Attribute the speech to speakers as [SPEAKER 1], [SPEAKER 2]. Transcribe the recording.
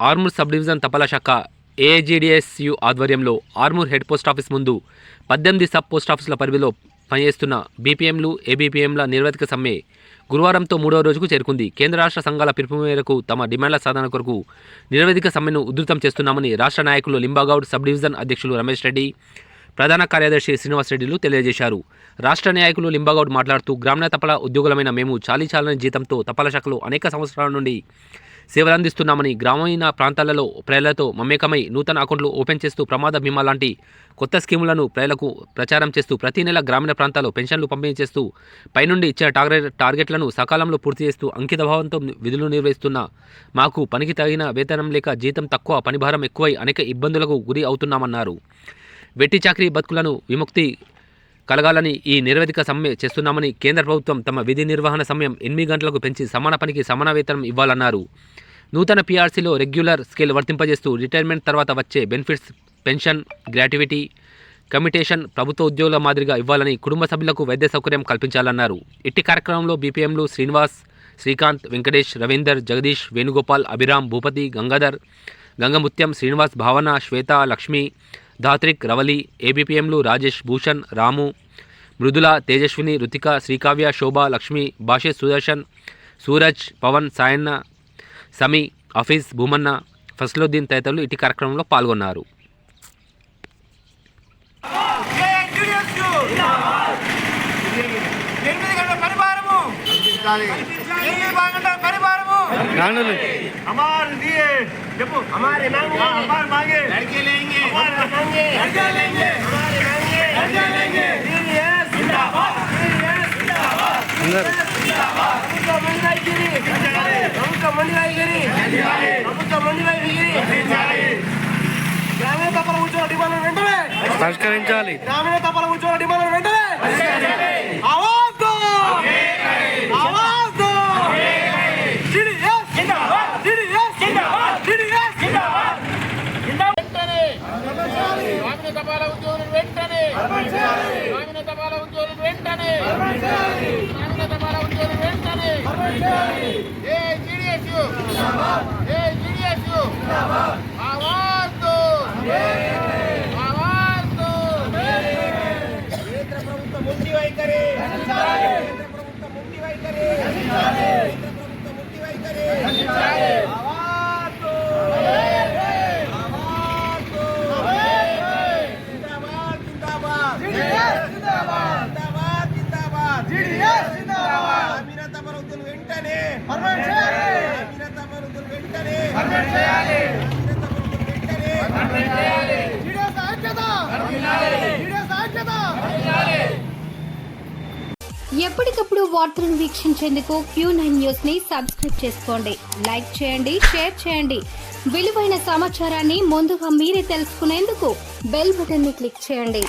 [SPEAKER 1] Armoor sub division తపాలా శాఖ ఏఐజీడీఎస్యు ఆధ్వర్యంలో ఆర్మూర్ హెడ్ పోస్టాఫీస్ ముందు 18 సబ్ పోస్టాఫీసుల పరిధిలో పనిచేస్తున్న బీపీఎంలు, ఏబీపీఎంల నిరవధిక సమ్మె గురువారంతో 3వ రోజుకు చేరుకుంది. కేంద్ర రాష్ట్ర సంఘాల పిలుపు మేరకు తమ డిమాండ్ల సాధన కొరకు నిరవధిక సమ్మెను ఉధృతం చేస్తున్నామని రాష్ట్ర నాయకులు లింబాగౌడ్, సబ్ డివిజన్ అధ్యక్షులు రమేష్ రెడ్డి, ప్రధాన కార్యదర్శి శ్రీనివాస్ రెడ్డిలు తెలియజేశారు. రాష్ట్ర నాయకులు లింబాగౌడ్ మాట్లాడుతూ గ్రామీణ తపాలా ఉద్యోగులమైన మేము చాలీచాలని జీతంతో తపాలా శాఖలో అనేక సంవత్సరాల నుండి సేవలందిస్తున్నామని, గ్రామీణ ప్రాంతాలలో ప్రజలతో మమేకమై నూతన అకౌంట్లు ఓపెన్ చేస్తూ ప్రమాద బీమా లాంటి కొత్త స్కీములను ప్రజలకు ప్రచారం చేస్తూ ప్రతి నెల గ్రామీణ ప్రాంతాల్లో పెన్షన్లు పంపిణీ చేస్తూ పైనుండి ఇచ్చిన టార్గెట్లను సకాలంలో పూర్తి చేస్తూ అంకితభావంతో విధులు నిర్వహిస్తున్న మాకు పనికి తగిన వేతనం లేక జీతం తక్కువ, పనిభారం ఎక్కువై అనేక ఇబ్బందులకు గురి అవుతున్నామన్నారు. వెట్టి చాకరీ బతుకులను విముక్తి కలగాలని ఈ నిరవధిక సమ్మె చేస్తున్నామని, కేంద్ర ప్రభుత్వం తమ విధి నిర్వహణ సమయం 8 గంటలకు పెంచి సమాన పనికి సమాన వేతనం ఇవ్వాలన్నారు. నూతన పీఆర్సీలో రెగ్యులర్ స్కేల్ వర్తింపజేస్తూ రిటైర్మెంట్ తర్వాత వచ్చే బెనిఫిట్స్, పెన్షన్, గ్రాట్యుటీ, కమిటేషన్ ప్రభుత్వ ఉద్యోగుల మాదిరిగా ఇవ్వాలని, కుటుంబ సభ్యులకు వైద్య సౌకర్యం కల్పించాలన్నారు. ఇట్టి కార్యక్రమంలో బీపీఎంలు శ్రీనివాస్, శ్రీకాంత్, వెంకటేష్, రవీందర్, జగదీష్, వేణుగోపాల్, అభిరామ్, భూపతి, గంగాధర్, గంగముత్యం, శ్రీనివాస్, భావన, శ్వేత, లక్ష్మి, ధాత్రిక్, రవలి, ఏబీపీఎంలు రాజేష్, భూషణ్, రాము, మృదుల, తేజస్విని, రుతిక, శ్రీకావ్య, శోభ, లక్ష్మి, భాషే, సుదర్శన్, సూరజ్, పవన్, సాయన్న, సమీ, హఫీజ్, భూమన్న, ఫస్లుద్దీన్ తదితరులు ఇటు కార్యక్రమంలో పాల్గొన్నారు.
[SPEAKER 2] हमारे लिए देखो हमारे मांगे हमारे मांगे लड़के लेंगे हमारे मांगे लड़के लेंगे हमारे मांगे लड़के लेंगे जिंदाबाद जिंदाबाद जिंदाबाद हमको मंडलाईगिरी हमको मंडलाईगिरी हमको मंडलाईगिरी గ్రామీణ తపాలా ఉద్యోగుల డిమాండ్లను వెంటనే పరిష్కరించాలి. గ్రామీణ తపాలా ఉద్యోగుల డిమాండ్లను వెంటనే పరిష్కరించాలి. ఆవాజ్ దో ఆవాజ్ దో జీడీఎస్ జిందాబాద్ జీడీఎస్ జిందాబాద్ జీడీఎస్ జిందాబాద్ జిందాబాద్ వెంటనే పరిష్కరించాలి. గ్రామీణ తపాలా ఉద్యోగులను వెంటనే పరిష్కరించాలి. గ్రామీణ తపాలా ఉద్యోగులను వెంటనే పరిష్కరించాలి. గ్రామీణ తపాలా ఉద్యోగులను వెంటనే పరిష్కరించాలి. ఏ జీడీఎస్ జిందాబాద్ ఏ జీడీఎస్ జిందాబాద్ ఆవాజ్ దో ఆవాజ్ దో కేంద్ర ప్రభుత్వ ముందు వైఖరి రక్షించాలి. కేంద్ర ప్రభుత్వ ముందు వైఖరి రక్షించాలి. కేంద్ర ప్రభుత్వ ముందు వైఖరి రక్షించాలి. ఆవాజ్ దో ఆవాజ్ దో జిందాబాద్ జిందాబాద్ జీడీఎస్ జిందాబాద్ జిందాబాద్ జిందాబాద్ జీడీఎస్ జిందాబాద్ గ్రామీణ తపాలా ఉద్యోగులు వెంటనే పర్మనెంట్ చేయాలి. గ్రామీణ తపాలా ఉద్యోగులు వెంటనే పర్మనెంట్ చేయాలి.
[SPEAKER 3] ఎప్పటికప్పుడు వార్తలను వీక్షించేందుకు Q9 న్యూస్ ని సబ్స్క్రైబ్ చేసుకోండి. లైక్ చేయండి, షేర్ చేయండి. విలువైన సమాచారాన్ని ముందుగా మీరే తెలుసుకునేందుకు బెల్ బటన్ ని క్లిక్ చేయండి.